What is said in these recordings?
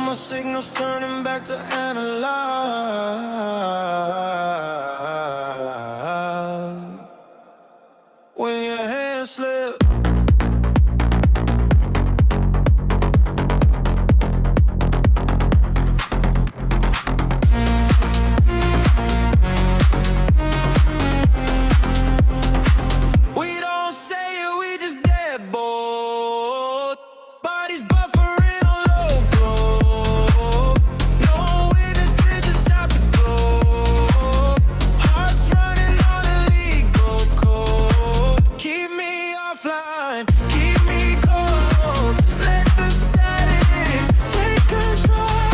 my signals turning back to analog. When your hands slip, we don't say it, we just deadbolt. Bodies buffering on low blow. No witnesses, just afterglow. Hearts running on illegal code. Keep me offline, keep me cold. Let the static take control.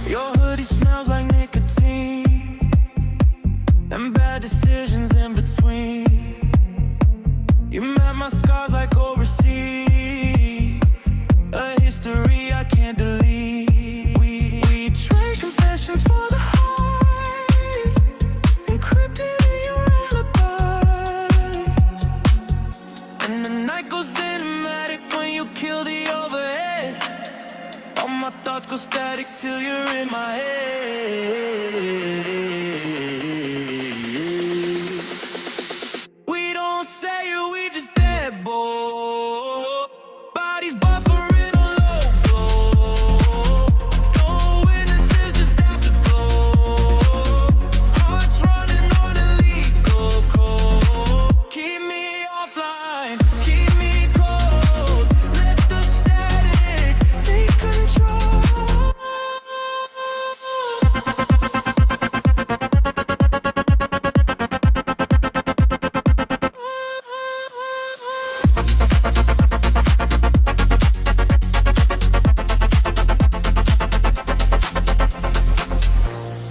Your hoodie smells like nicotine and bad decisions in between. You met my scars like overseas, a history I can't delete. We trade confessions for the highs, encrypted in your alibis. And the night goes cinematic when you kill the overhead. All my thoughts go static till you're in my head. We don't say it, we just deadbolt. Bodies buffering on low blow. No witnesses, just afterglow. Hearts running on illegal code. Keep me offline, keep me cold. Let the static take control.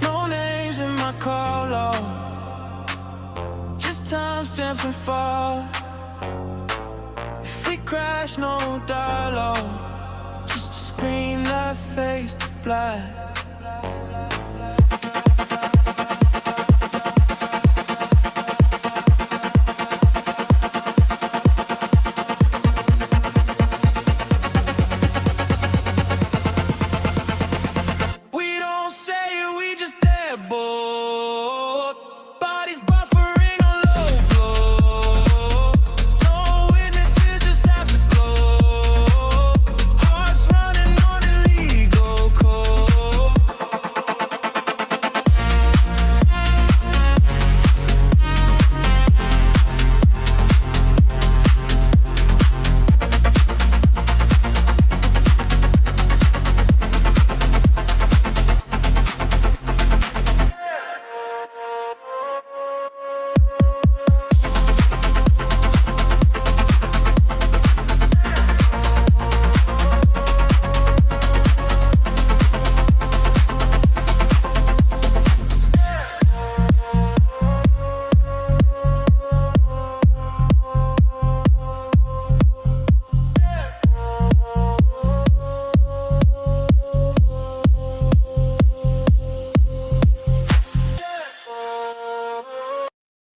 No names in my call log, just timestamps and far. If we crash, no dialogue, just a screen that faced black.